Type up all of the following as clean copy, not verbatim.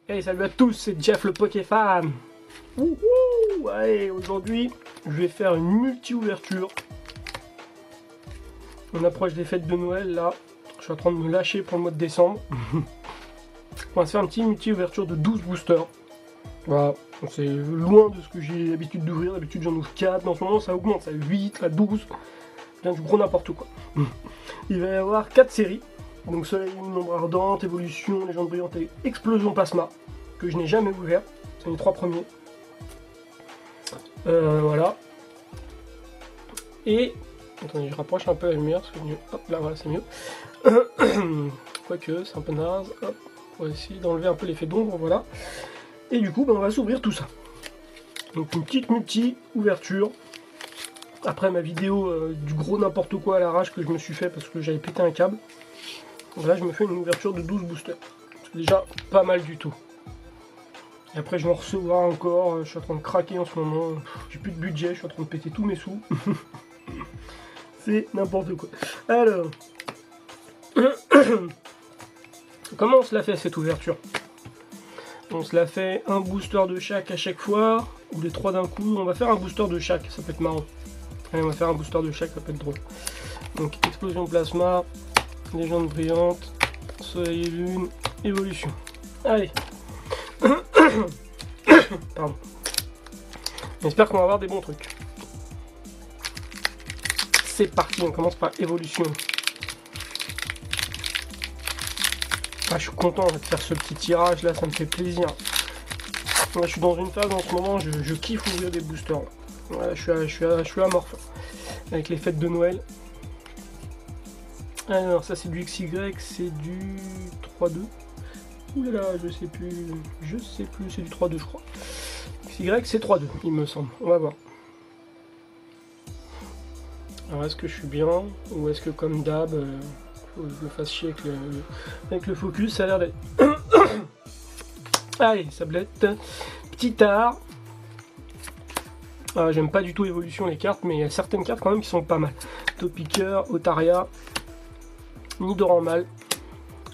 Hey, salut à tous, c'est Jeff le Pokéfan. Wouhou! Allez, aujourd'hui, je vais faire une multi-ouverture. On approche des fêtes de Noël, là. Je suis en train de me lâcher pour le mois de décembre. On va se faire une petite multi-ouverture de 12 boosters. Voilà, c'est loin de ce que j'ai l'habitude d'ouvrir. D'habitude, j'en ouvre 4, mais en ce moment, ça augmente. Ça 8, là 12. Bien du gros n'importe quoi. Il va y avoir 4 séries. Donc Soleil, Ombre Ardente, Évolution, Légende Brillante et Explosion Plasma, que je n'ai jamais ouvert. C'est les 3 premiers. Voilà. Et... attendez, je rapproche un peu la lumière, parce que mieux. Hop, là, voilà, c'est mieux. Quoique, c'est un peu naze. Hop, on va essayer d'enlever un peu l'effet d'ombre, voilà. Et du coup, ben, on va s'ouvrir tout ça. Donc une petite multi-ouverture. Après ma vidéo du gros n'importe quoi à l'arrache que je me suis fait parce que j'avais pété un câble. Donc là, je me fais une ouverture de 12 boosters. C'est déjà pas mal du tout. Et après, je vais en recevoir encore. Je suis en train de craquer en ce moment. J'ai plus de budget, je suis en train de péter tous mes sous. C'est n'importe quoi. Alors, comment on se la fait cette ouverture? On se la fait un booster de chaque à chaque fois, ou les 3 d'un coup. On va faire un booster de chaque, ça peut être marrant. Allez, on va faire un booster de chaque, ça peut être drôle. Donc, Explosion Plasma, Légende Brillante, Soleil et Lune, Évolution. Allez. Pardon. J'espère qu'on va avoir des bons trucs. C'est parti, on commence par Évolution. Ah, je suis content de faire ce petit tirage là, ça me fait plaisir. Là, je suis dans une phase en ce moment, je kiffe ouvrir des boosters. Voilà, je suis à mort avec les fêtes de Noël. Alors ça c'est du XY, c'est du 3-2. Oulala, je sais plus, c'est du 3-2 je crois. XY c'est 3-2 il me semble, on va voir. Alors est-ce que je suis bien, ou est-ce que comme d'hab, faut que je me fasse chier avec le focus, ça a l'air d'être... Allez, sablette, petit art. Ah, j'aime pas du tout Évolution les cartes, mais il y a certaines cartes quand même qui sont pas mal. Topiqueur, Otaria, Nidoran-Mal,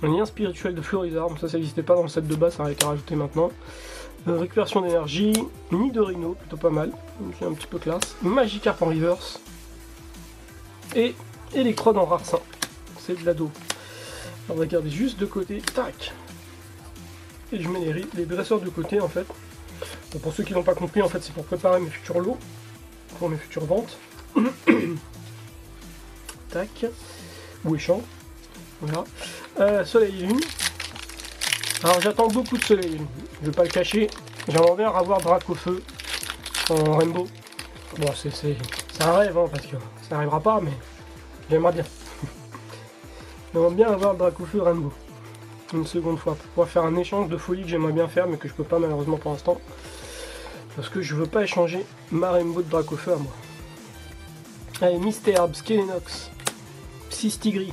un lien spirituel de Florizarre, ça n'existait pas dans le set de base, ça a été rajouté maintenant. Récupération d'énergie, Nidorino, plutôt pas mal, c'est un petit peu classe. Magikarp en reverse, et Electrode en rare 5, c'est de l'ado. On va garder juste de côté, tac. Et je mets les dresseurs de côté en fait. Donc pour ceux qui n'ont pas compris, en fait c'est pour préparer mes futurs lots, pour mes futures ventes. Tac, ou échange. Voilà. Soleil et Lune. Alors j'attends beaucoup de Soleil et Lune, je vais pas le cacher. J'aimerais bien avoir Dracofeu en Rainbow. Bon c'est un rêve hein, parce que ça n'arrivera pas, mais j'aimerais bien. J'aimerais bien avoir Dracofeu Rainbow. Une seconde fois, pour pouvoir faire un échange de folie que j'aimerais bien faire, mais que je peux pas malheureusement pour l'instant. Parce que je veux pas échanger ma Rainbow de Dracofeu à moi. Allez, Mystherbe, Skelenox, Psystigris,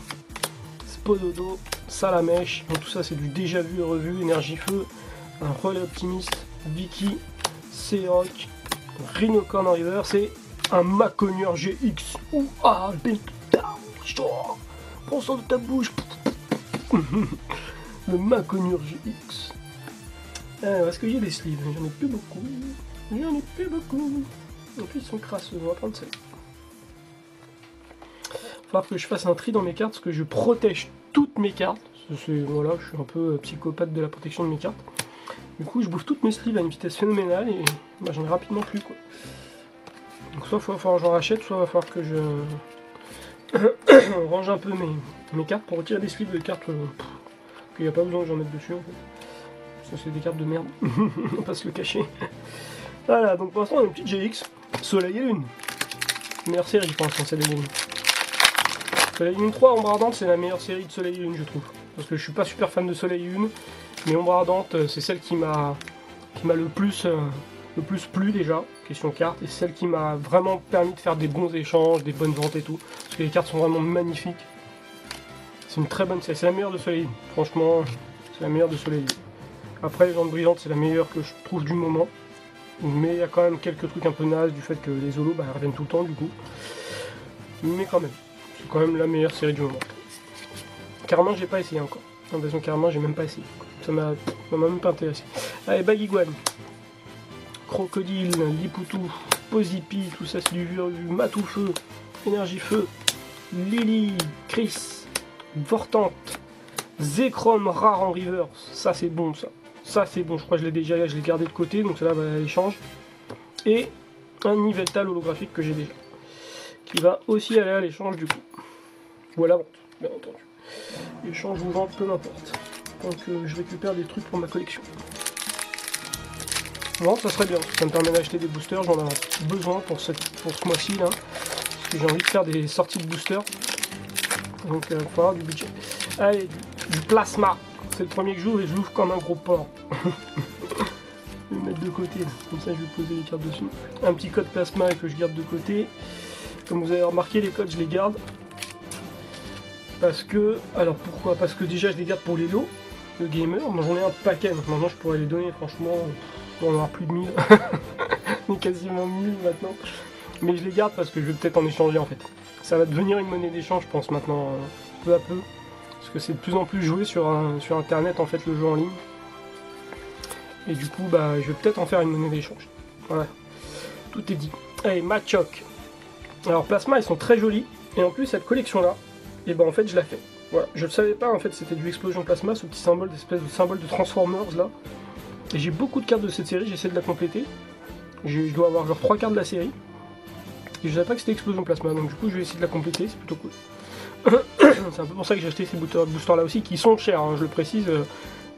Spododo, Salamèche, donc tout ça c'est du déjà vu et revu, Énergie Feu, un relais optimiste, Vicky, Seroc, Rhinocorn en river, c'est un Maconieur GX. Ouh, ah, belle prends ça de ta bouche. Le Maconieur GX. Alors, est-ce que j'ai des sleeves? J'en ai plus beaucoup. J'en ai plus beaucoup. En plus, ils sont crasseux, on va prendre ça. Il va falloir que je fasse un tri dans mes cartes parce que je protège toutes mes cartes. Voilà, je suis un peu psychopathe de la protection de mes cartes. Du coup, je bouffe toutes mes sleeves à une vitesse phénoménale et bah, j'en ai rapidement plus quoi. Donc, soit il va falloir que j'en rachète, soit il va falloir que je range un peu mes cartes pour retirer des sleeves de cartes qu'il n'y a pas besoin que j'en mette dessus en fait. Ça, c'est des cartes de merde, on va pas se le cacher. Voilà, donc pour l'instant, on a une petite GX, Soleil et Lune. Meilleure série, je pense, en Soleil et Lune. Soleil et Lune 3, Ombre Ardente, c'est la meilleure série de Soleil et Lune, je trouve. Parce que je suis pas super fan de Soleil et Lune, mais Ombre Ardente, c'est celle qui m'a le plus plu déjà, question carte, et celle qui m'a vraiment permis de faire des bons échanges, des bonnes ventes et tout. Parce que les cartes sont vraiment magnifiques. C'est une très bonne série, c'est la meilleure de Soleil et Lune. Franchement, c'est la meilleure de Soleil et Lune. Après, Légende Brillante, c'est la meilleure que je trouve du moment. Mais il y a quand même quelques trucs un peu nazes du fait que les holos reviennent tout le temps du coup. Mais quand même, c'est quand même la meilleure série du moment. Carrément, j'ai pas essayé encore. Invasion carrément, j'ai même pas essayé. Ça m'a même pas intéressé. Allez, Baguiguane. Crocodile, Lipoutou, Pozipi, tout ça c'est du Matoufeu, Énergie Feu, Lily, Chris, Vortante, Zekrom rare en reverse. Ça c'est bon ça. Ça c'est bon, je crois que je l'ai déjà, je l'ai gardé de côté, donc celle-là va à l'échange. Et un Niveltal holographique que j'ai déjà. Qui va aussi aller à l'échange du coup. Ou à la vente, bien entendu. Échange ou vente, peu m'importe. Donc je récupère des trucs pour ma collection. Non, ça serait bien, ça me permet d'acheter des boosters, j'en ai besoin pour ce mois-ci là. Parce que j'ai envie de faire des sorties de boosters. Donc il faut avoir du budget. Allez, du plasma. C'est le premier que j'ouvre et je l'ouvre comme un gros porc. Je vais le mettre de côté, comme ça je vais poser les cartes dessus. Un petit code plasma que je garde de côté. Comme vous avez remarqué, les codes je les garde. Parce que, alors pourquoi? Parce que déjà je les garde pour les lots, le gamer. Moi j'en ai un paquet, donc maintenant je pourrais les donner, franchement, on va en avoir plus de 1000. On est quasiment 1000 maintenant. Mais je les garde parce que je vais peut-être en échanger en fait. Ça va devenir une monnaie d'échange, je pense maintenant, peu à peu. Parce que c'est de plus en plus joué sur internet en fait, le jeu en ligne. Et du coup, bah, je vais peut-être en faire une monnaie d'échange. Voilà, tout est dit. Allez, Machoc. Alors Plasma, ils sont très jolis. Et en plus, cette collection-là, et ben en fait, je la fais. Voilà, je le savais pas, en fait, c'était du Explosion Plasma, ce petit symbole, d'espèce de symbole de Transformers là. Et j'ai beaucoup de cartes de cette série, j'essaie de la compléter. Je dois avoir genre 3 cartes de la série. Et je savais pas que c'était Explosion Plasma, donc du coup je vais essayer de la compléter, c'est plutôt cool. C'est un peu pour ça que j'ai acheté ces boosters là aussi, qui sont chers, hein, je le précise.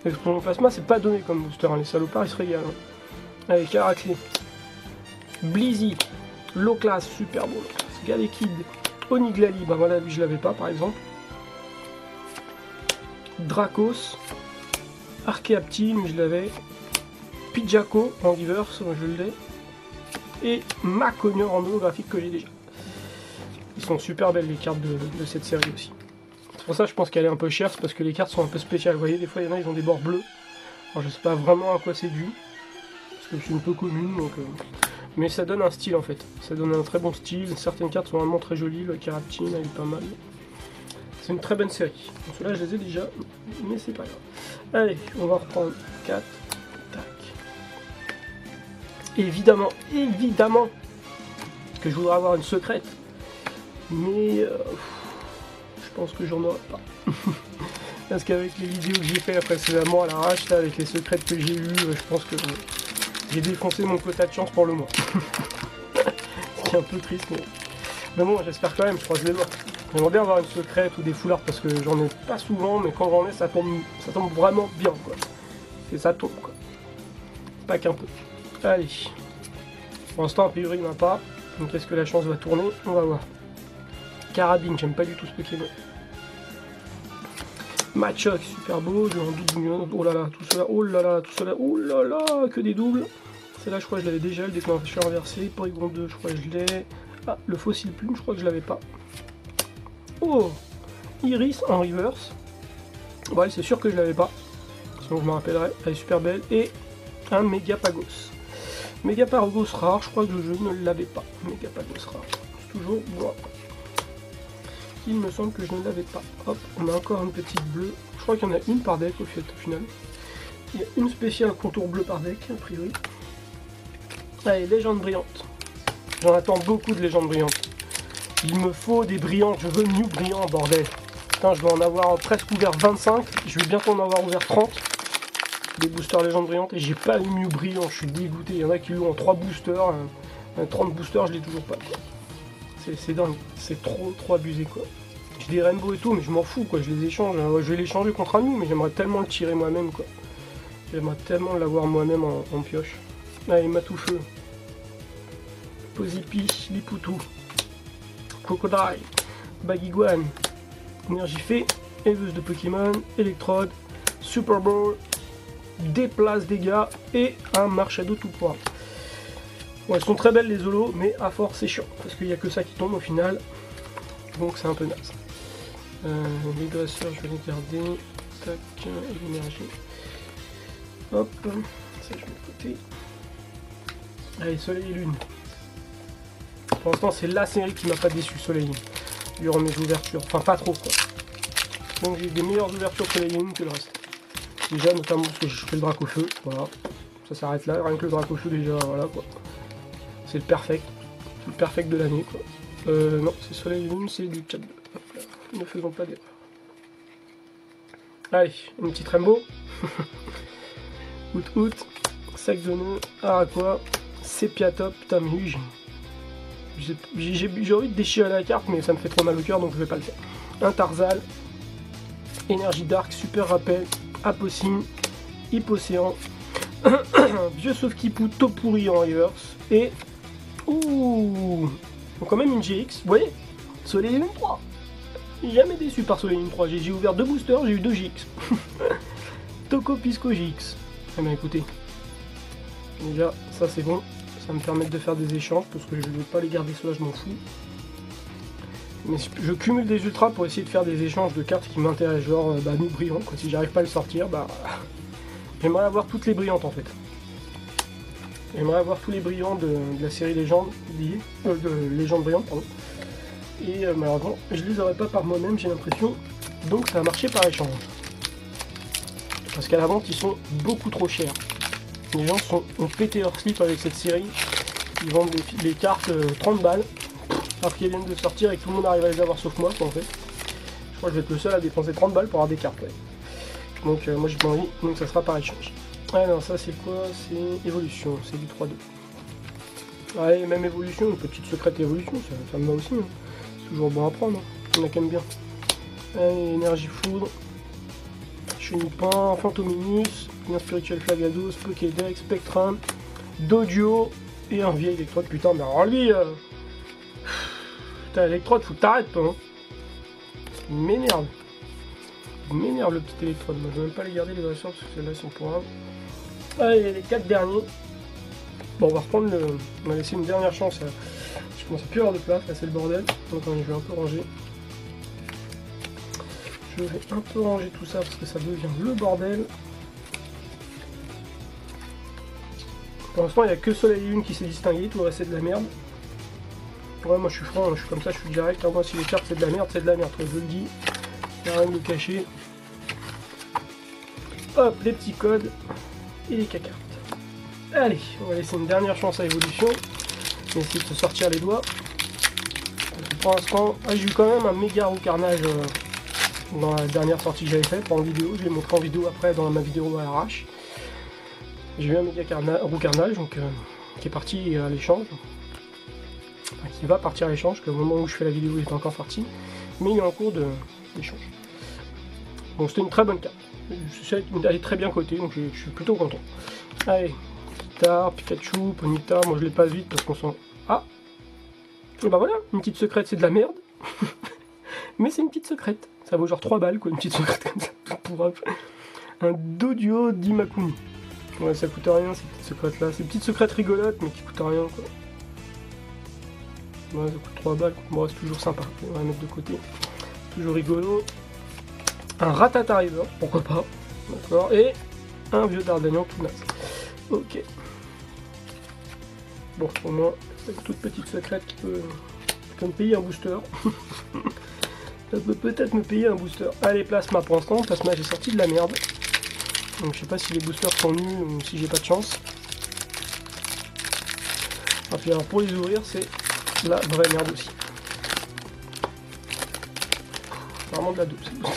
Explosion Plasma, c'est pas donné comme booster, hein, les salopards ils se régalent. Hein. Allez, Caraclé, Blizzy, Low Class, super beau, Galekid, Oniglali, bah voilà, lui je l'avais pas par exemple. Dracos, Archeaptile, je l'avais. Pidjaco en reverse, je l'ai. Et Maconior en holographique que j'ai déjà. Ils sont super belles les cartes de cette série aussi. C'est pour ça que je pense qu'elle est un peu chère, c'est parce que les cartes sont un peu spéciales. Vous voyez, des fois il y en a, ils ont des bords bleus. Alors je sais pas vraiment à quoi c'est dû, parce que c'est un peu commune, donc... Mais ça donne un style en fait. Ça donne un très bon style. Certaines cartes sont vraiment très jolies. Le Caraptine, elle est pas mal. C'est une très bonne série. Donc ceux-là, je les ai déjà, mais c'est pas grave. Allez, on va reprendre 4. Évidemment que je voudrais avoir une secrète, mais je pense que j'en aurai pas. Parce qu'avec les vidéos que j'ai fait précédemment à l'arrache, avec les secrètes que j'ai eues, je pense que j'ai défoncé mon quota de chance pour le mois. Ce qui est un peu triste, mais bon, j'espère quand même, je crois que je les vois. J'aimerais bien avoir une secrète ou des foulards parce que j'en ai pas souvent, mais quand j'en ai, ça tombe vraiment bien, quoi. Et ça tombe, quoi. Pas qu'un peu. Allez, pour l'instant a priori il n'y en a pas, donc est-ce que la chance va tourner? On va voir. Carabine, j'aime pas du tout ce Pokémon. Machoc, super beau, je en double, oh là là, tout cela, oh là là, tout cela, oh là là, que des doubles. Celle-là je crois que je l'avais déjà, le déclencheur inversé, Porygon 2 je crois que je l'ai. Ah, le fossile plume, je crois que je l'avais pas. Oh, Iris en reverse. Ouais, c'est sûr que je l'avais pas, sinon je me rappellerai, elle est super belle. Et un Megapagos. Megapagos rare, je crois que je ne l'avais pas. Megapagos rare, c'est toujours bon. Il me semble que je ne l'avais pas. Hop, on a encore une petite bleue. Je crois qu'il y en a une par deck au final. Il y a une spéciale contour bleu par deck, a priori. Allez, légende brillante. J'en attends beaucoup de légendes brillantes. Il me faut des brillantes, je veux Mew brillant, bordel. Putain, je dois en avoir presque ouvert 25. Je vais bientôt en avoir ouvert 30. Des boosters légendes brillantes et j'ai pas le Mew brillant, je suis dégoûté. Il y en a qui l'ont en 3 boosters, 30 boosters, je l'ai toujours pas. C'est dingue, c'est trop abusé quoi. J'ai des rainbow et tout, mais je m'en fous quoi, je les échange. Je vais l'échanger contre un Mew, mais j'aimerais tellement le tirer moi-même quoi. J'aimerais tellement l'avoir moi-même en pioche. Allez, Matoufeu, Pozipi, Lipoutou, Crocodile, Baguiguane, Énergie Fée, éleveuse de Pokémon, Électrode, Super Bowl, déplace dégâts et un Marshado tout poids. Bon, elles sont très belles les holos, mais à force c'est chiant parce qu'il n'y a que ça qui tombe au final, donc c'est un peu naze. Les dresseurs je vais les garder. Tac, l'énergie. Hop, ça je mets de côté. Allez, soleil et lune. Pour l'instant, c'est la série qui m'a pas déçu, Soleil Lune, durant mes ouvertures. Enfin, pas trop, quoi. Donc, j'ai eu des meilleures ouvertures Soleil Lune que le reste. Déjà, notamment parce que je fais le drac au feu, voilà. Ça s'arrête là, rien que le drac au feu, déjà, voilà, quoi. C'est le perfect. C'est le perfect de l'année, quoi. Non, c'est Soleil Lune, c'est du 4-2. Ne faisons pas d'erreur. Allez, une petite Rainbow. Out, sac de nœud, Araquois, Sepia Top, putain mais lui j'ai envie de déchirer la carte mais ça me fait trop mal au cœur donc je vais pas le faire. Un Tarzal, Énergie Dark, Super Rappel, Apocine, Hippocéan, Vieux Sauf Kipou, Topouri en reverse et... Ouh, donc quand même une GX, vous voyez, Soleil Lune 3. Jamais déçu par Soleil Lune 3, j'ai ouvert 2 boosters, j'ai eu 2 GX. Toco Pisco GX. Eh bien écoutez, déjà ça c'est bon, ça va me permettre de faire des échanges parce que je ne vais pas les garder ceux-là, je m'en fous. Mais je cumule des ultras pour essayer de faire des échanges de cartes qui m'intéressent, genre nous brillants, quoi. Si j'arrive pas à le sortir, j'aimerais avoir toutes les brillantes en fait. J'aimerais avoir tous les brillants de la série Légende, de Légende brillante, pardon. Et malheureusement, je les aurais pas par moi-même, j'ai l'impression, donc ça a marché par échange. Parce qu'à la vente, ils sont beaucoup trop chers. Les gens ont pété leur slip avec cette série. Ils vendent les cartes 30 balles. Alors qu'ils viennent de sortir et que tout le monde arrive à les avoir sauf moi, quoi, en fait. Je crois que je vais être le seul à dépenser 30 balles pour avoir des cartes. Ouais. Donc moi j'ai pas envie, donc ça sera par échange. Ah non, ça c'est quoi? C'est évolution, c'est du 3-2. Allez, même évolution, une petite secrète évolution, ça me va aussi. Hein. C'est toujours bon à prendre, hein. On a quand même bien. Allez, énergie foudre. Chenipan, Fantominus, un Spirituel Flagados, Pokédex, Spectrum, Dodio et un vieil électrode. Putain, mais alors lui, putain, électrode, faut que t'arrêtes, toi. Hein. Il m'énerve. Il m'énerve le petit électrode. Moi, je vais même pas les garder les dresseurs parce que celles-là sont pour un. Allez, les 4 derniers. Bon, on va reprendre le. On va laisser une dernière chance. Je commence à plus avoir de place, là c'est le bordel. Donc, je vais un peu ranger. Je vais un peu ranger tout ça parce que ça devient le bordel. Pour l'instant, il n'y a que Soleil et Lune qui s'est distingué, tout le reste c'est de la merde. Ouais, moi je suis franc, je suis comme ça, je suis direct. Moi, si les cartes c'est de la merde, c'est de la merde, je le dis. Il n'y a rien de caché. Hop, les petits codes et les cartes. Allez, on va laisser une dernière chance à évolution. On va essayer de se sortir les doigts. Pour l'instant, j'ai eu quand même un méga roux carnage. Dans la dernière sortie que j'avais faite en vidéo, je l'ai montré en vidéo après dans ma vidéo à l'arrache. J'ai eu un méga roux carnage donc, qui est parti à l'échange. Enfin, qui va partir à l'échange, parce qu'au moment où je fais la vidéo il n'est pas encore parti. Mais il est en cours d'échange. Donc c'était une très bonne carte. Elle est très bien cotée, donc je suis plutôt content. Allez, Guitar, Pikachu, Ponyta, moi je l'ai pas vite parce qu'on s'en... Ah. Et bah voilà, une petite secrète c'est de la merde. Mais c'est une petite secrète. Ça vaut genre 3 balles quoi, une petite secrète comme ça, tout pour un Dodio d'Imakuni. Ouais, ça coûte rien ces petites secrètes là, c'est une petite secrète rigolote mais qui coûte rien quoi. Ouais, ça coûte 3 balles, bon, c'est toujours sympa, on va mettre de côté. Toujours rigolo. Un Rattata River, pourquoi pas, d'accord, et un vieux D'Artagnan tout naze. Ok. Bon, au moins, c'est une toute petite secrète qui peut me payer un booster. Ça peut peut-être me payer un booster. Allez, plasma pour l'instant. Plasma, j'ai sorti de la merde. Donc je sais pas si les boosters sont nuls ou si j'ai pas de chance. Et puis alors pour les ouvrir, c'est la vraie merde aussi. Vraiment de la douce. La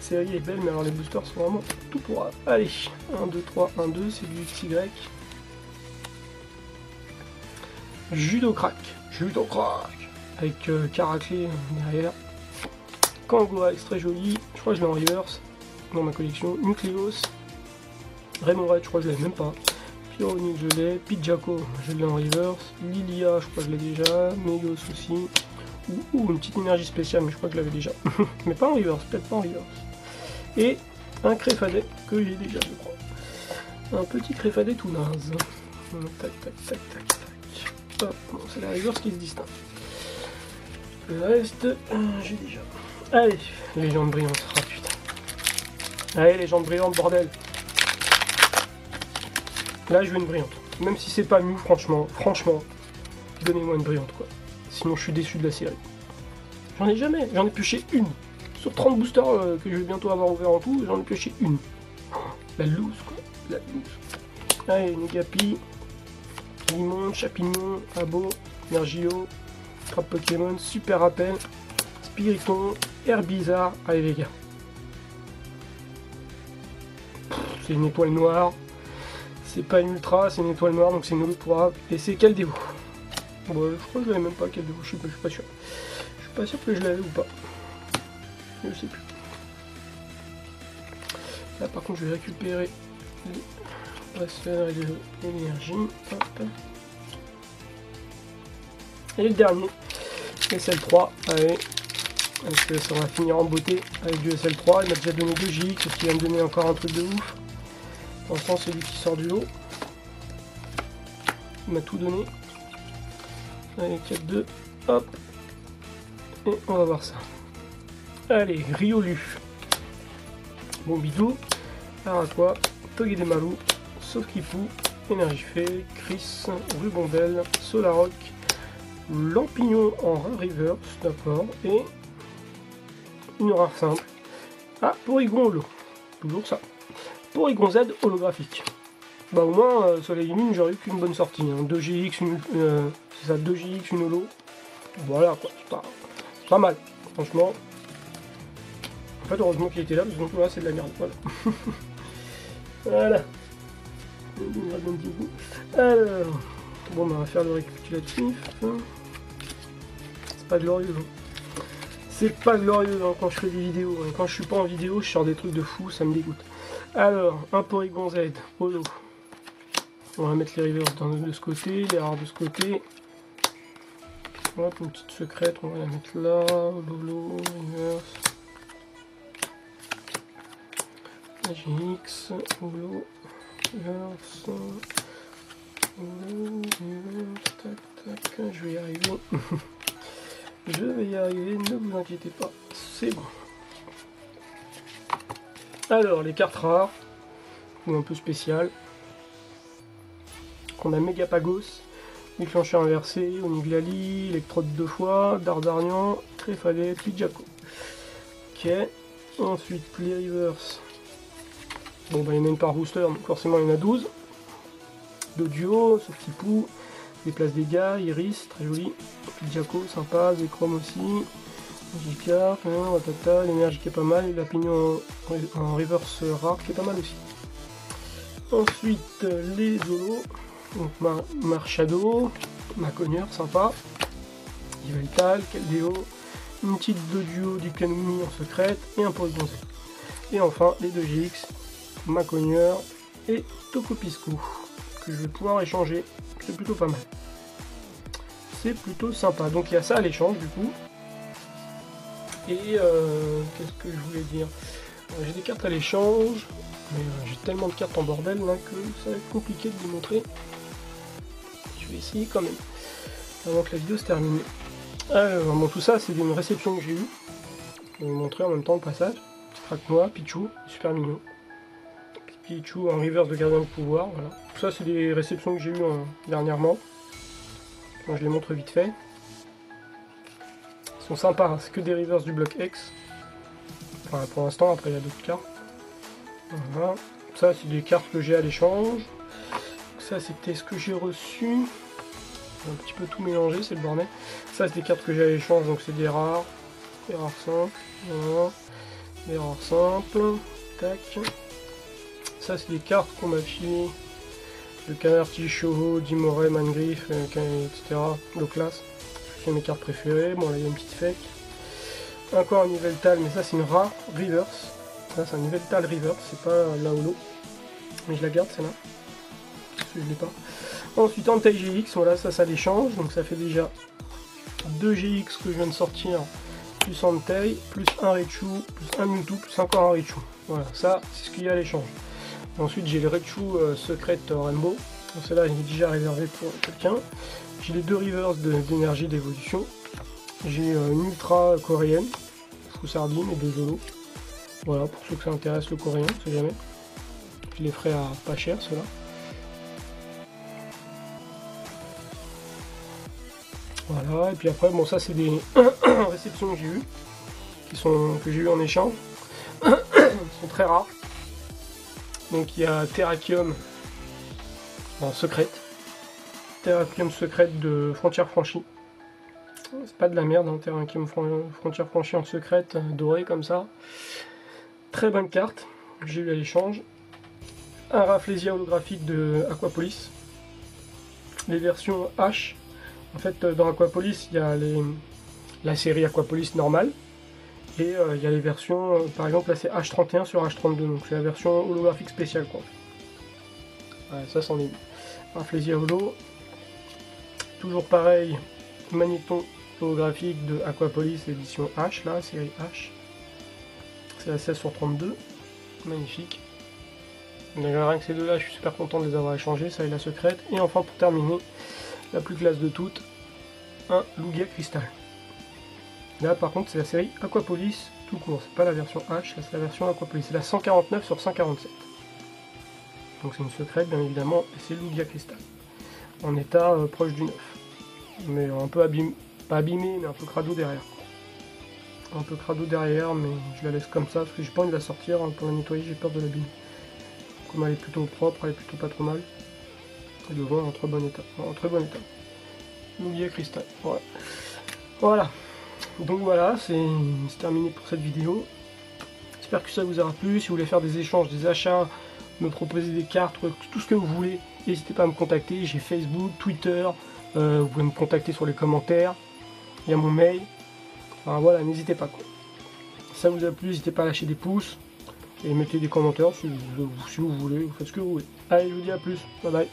série est belle, mais alors les boosters sont vraiment tout pour. Allez, 1, 2, 3, 1, 2, c'est du XY. Judo crack. Avec Caraclé derrière. Kangura, très joli, je crois que je l'ai en reverse dans ma collection. Nucleos, Remoraid, je crois que je l'ai même pas. Pyronix, je l'ai. Pidjaco, je l'ai en reverse. Lilia, je crois que je l'ai déjà. Megos aussi. Ouh, une petite énergie spéciale, mais je crois que je l'avais déjà. Mais pas en reverse, peut-être pas en reverse. Et un Créfadet que j'ai déjà, je crois. Un petit Créfadet tout naze. Tac, tac, tac, tac, tac. Hop, bon, c'est la reverse qui se distingue. Le reste, j'ai déjà. Allez, légende brillante, oh putain. Allez, légende brillante, bordel. Là, je veux une brillante. Même si c'est pas mieux, franchement, donnez-moi une brillante, quoi. sinon je suis déçu de la série. J'en ai jamais, j'en ai pioché une. Sur 30 boosters que je vais bientôt avoir ouvert en tout, j'en ai pioché une. Oh, la loose quoi, la loose. Allez, Negapi, Limon, Chapignon, Abo, Nergio, Trappe Pokémon, Super Rappel, Spiriton, Herbizarre. Allez les gars. C'est une étoile noire. C'est pas une ultra, c'est une étoile noire, donc c'est une ultra. Et c'est Keldeo. Bon, je crois que je l'avais même pas Keldeo, je suis pas sûr. Je suis pas sûr que je l'avais ou pas. Je sais plus. Là par contre je vais récupérer les bracelets et l'énergie. Et le dernier, SL3, allez. Parce que ça va finir en beauté avec du SL3. Il m'a déjà donné 2 GX, parce qu'il va me donner encore un truc de ouf. Pour l'instant c'est lui qui sort du lot. Il m'a tout donné. Allez, 4-2, hop. Et on va voir ça. Allez, Riolu. Bon bidou. Araquois, Togedemaru, Sofkipou, Energifée, Chris, Rubondel, Solaroc, Lampignon en rare reverse, d'accord, et une rare simple. Ah, Porygon holo. Toujours ça. Porygon Z holographique. Bah au moins, Soleil et Lune, j'aurais eu qu'une bonne sortie. Hein. 2 GX, c'est ça, 2 GX, une holo. Voilà quoi, c'est pas mal, franchement. En fait, heureusement qu'il était là, parce que donc là, c'est de la merde. Voilà. Voilà. Alors, bon, bah, on va faire le récapitulatif. C'est pas glorieux. Hein. C'est pas glorieux hein, quand je fais des vidéos. Hein. Quand je suis pas en vidéo, je sors des trucs de fou, ça me dégoûte. Alors, un Porygon Z, holo. On va mettre les reverse de ce côté, les rares de ce côté. Hop, une petite secrète, on va la mettre là. Holo, reverse. GX, holo, reverse. Holo, reverse, tac, tac, je vais y arriver. Je vais y arriver, ne vous inquiétez pas, c'est bon. Alors, les cartes rares, ou un peu spéciales. On a Megapagos, Déclencheur inversé, Oniglali, Electrode 2 fois, Dardarian, Tréfalet, Pidjaco. Ok, ensuite les reverse. Bon bah il y en a une par booster, donc forcément il y en a 12. De duo, Sofkipou, des places dégâts, Iris, très joli. Pidjaco, sympa, Zekrom aussi. Magikarp, Watata, l'énergie qui est pas mal, et la pignon en reverse rare qui est pas mal aussi. Ensuite les holos. Donc Marshado, Maconieur, sympa, Yveltal, Keldeo, une petite de duo du Kanoumi en secrète et un Porygon Z. Et enfin les 2 GX, Maconieur et Tokopisco, que je vais pouvoir échanger, c'est plutôt pas mal. C'est plutôt sympa, donc il y a ça à l'échange du coup. Et qu'est-ce que je voulais dire? J'ai des cartes à l'échange, mais j'ai tellement de cartes en bordel là que ça va être compliqué de vous montrer. Je vais essayer quand même, avant que la vidéo se termine. Alors, bon, tout ça, c'est une réception que j'ai eue. Je vais vous montrer en même temps le passage. Kraknoa, Pichou, super mignon. Pichou en reverse de gardien de pouvoir, voilà. Tout ça, c'est des réceptions que j'ai eues dernièrement. Moi, je les montre vite fait. Ils sont sympas, hein. C'est que des reverse du bloc X. Enfin, pour l'instant, après, il y a d'autres cartes. Voilà. Ça, c'est des cartes que j'ai à l'échange. Ça, c'était ce que j'ai reçu. Un petit peu tout mélangé, c'est le bordel. Ça, c'est des cartes que j'ai à l'échange, donc c'est des rares simples. Voilà. Des rares simples. Tac. Ça, c'est des cartes qu'on m'a filées. Le Canard Tichoho, Dimoré, Mangriff, etc. De classe. C'est mes cartes préférées. Bon, là, il y a une petite fake. Encore un Yveltal, mais ça, c'est une rare reverse. Ça, c'est un Yveltal reverse, c'est pas la holo. Mais je la garde, celle-là. Je l'ai pas. Ensuite Entei GX, voilà, ça l'échange, donc ça fait déjà 2 GX que je viens de sortir, plus Entei, plus un Raichu, plus un Mewtwo, plus encore un Raichu. Voilà, ça c'est ce qu'il y a à l'échange. Ensuite j'ai le Raichu Secret Rainbow, donc celle-là il est déjà réservé pour quelqu'un. J'ai les 2 reverse d'énergie d'évolution. J'ai une ultra coréenne, Foussardine et 2 holos. Voilà, pour ceux que ça intéresse le coréen, on sait jamais. Je les ferai à pas cher ceux-là. Voilà, et puis après, bon, ça c'est des réceptions que j'ai eues, que j'ai eu en échange. Ils sont très rares. Donc il y a Terrakium en secrète. Terrakium secrète de Frontières Franchies. C'est pas de la merde, hein, Terrakium Frontières Franchies en secrète, doré comme ça. Très bonne carte, j'ai eu à l'échange. Un Rafflesia holographique de Aquapolis. Les versions H. En fait, dans Aquapolis, il y a la série Aquapolis normale. Et il y a les versions, par exemple, là c'est H31 sur H32, donc c'est la version holographique spéciale, quoi. Ouais, ça c'en est. Rafflesia holo. Toujours pareil, magnéton holographique de Aquapolis édition H, là, série H. C'est la 16 sur 32. Magnifique. Rien que ces deux-là, je suis super content de les avoir échangés, ça et la secrète. Et enfin, pour terminer, la plus classe de toutes, un Lugia Cristal. Là, par contre, c'est la série Aquapolis tout court. C'est pas la version H, c'est la version Aquapolis. C'est la 149 sur 147. Donc c'est une secrète, bien évidemment, et c'est Lugia Cristal. En état proche du neuf. Mais un peu abîmé, pas abîmé, mais un peu crado derrière. Un peu crado derrière, mais je la laisse comme ça, parce que j'ai pas envie de la sortir, hein, pour la nettoyer, j'ai peur de l'abîmer. Comme elle est plutôt propre, elle est plutôt pas trop mal. Et devant, en très bon état. En très bon état. Lugia Cristal. Voilà. Voilà. Donc voilà, c'est terminé pour cette vidéo. J'espère que ça vous aura plu. Si vous voulez faire des échanges, des achats, me proposer des cartes, tout ce que vous voulez, n'hésitez pas à me contacter. J'ai Facebook, Twitter, vous pouvez me contacter sur les commentaires. Il y a mon mail. Enfin voilà, n'hésitez pas, quoi. Si ça vous a plu, n'hésitez pas à lâcher des pouces et mettez des commentaires si vous voulez, vous faites ce que vous voulez. Allez, je vous dis à plus, bye bye.